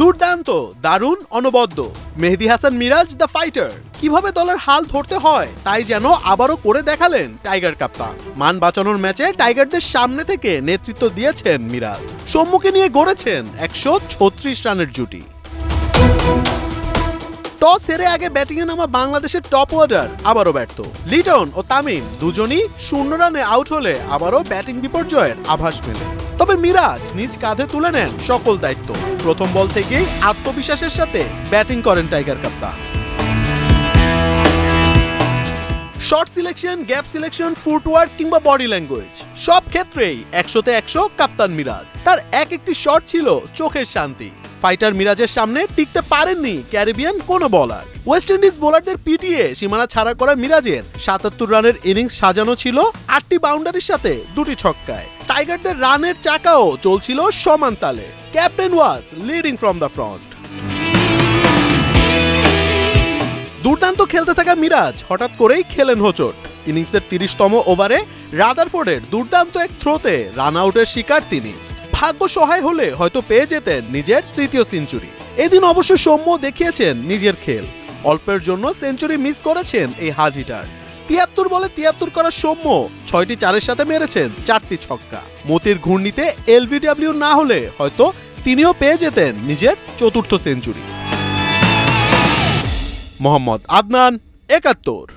দুর্দান্ত, দারুণ, অনবদ্য। মেহেদী হাসান মিরাজ দ্য ফাইটার কিভাবে দলের হাল ধরতে হয় তাই যেন আবারও করে দেখালেন টাইগার কাপ্তান। মান বাঁচানোর ম্যাচে টাইগারদের সামনে থেকে নেতৃত্ব দিয়েছেন মিরাজ। সম্মুখে নিয়ে গড়েছেন 136 রানের জুটি। টস হেরে আগে ব্যাটিংয়ে নামা বাংলাদেশের টপ অর্ডার আবারও ব্যর্থ। লিটন ও তামিম দুজনই 0 রানে আউট হলে আবারও ব্যাটিং বিপর্যয়ের আভাস মেলে। তবে মিরাজ নিজ কাঁধে তুলে নেন সকল দায়িত্ব। প্রথম বল থেকেই আত্মবিশ্বাসের সাথে ব্যাটিং করেন টাইগার কাপ্তান। Shot selection, gap selection, footwork কিংবা বডি ল্যাঙ্গুয়েজ সব ক্ষেত্রেই 100-তে 100 কাপ্তান মিরাজ। তার এক একটি শট ছিল চোখের শান্তি। ফাইটার মিরাজের সামনে টিকতে পারেননি ক্যারিবিয়ান কোনো বোলার। ওয়েস্ট ইন্ডিজ বোলারদের পিটিয়ে সীমানা ছাড়া করা মিরাজের 77 রানের ইনিংস সাজানো ছিল 8টি বাউন্ডারির সাথে 2টি ছক্কায়। টাইগারদের রানের চাকাও চলছিল সমান তালে। Captain was leading from the front. দুর্দান্ত খেলতে থাকা মিরাজ হঠাৎ করেই খেলেন হোঁচট। ইনিংসের 30তম ওভারে রাদারফোর্ডের দুর্দান্ত এক থ্রোতে রান আউটের শিকার তিনি। ভাগ্য সহায় হলে হয়তো পেয়ে যেতেন নিজের 3য় সেঞ্চুরি। এদিন অবশ্য সৌম্য দেখিয়েছেন নিজের খেল। অল্পের জন্য সেঞ্চুরি মিস করেছেন এই হার্ড হিটার। 73 বলে 73 করা সৌম্য 6টি চারের সাথে মেরেছেন 4টি ছক্কা। মতির ঘূর্ণিতে এলবিডব্লিউ না হলে হয়তো তিনিও পেয়ে যেতেন নিজের 4র্থ সেঞ্চুরি। মোহাম্মদ আদনান, 71।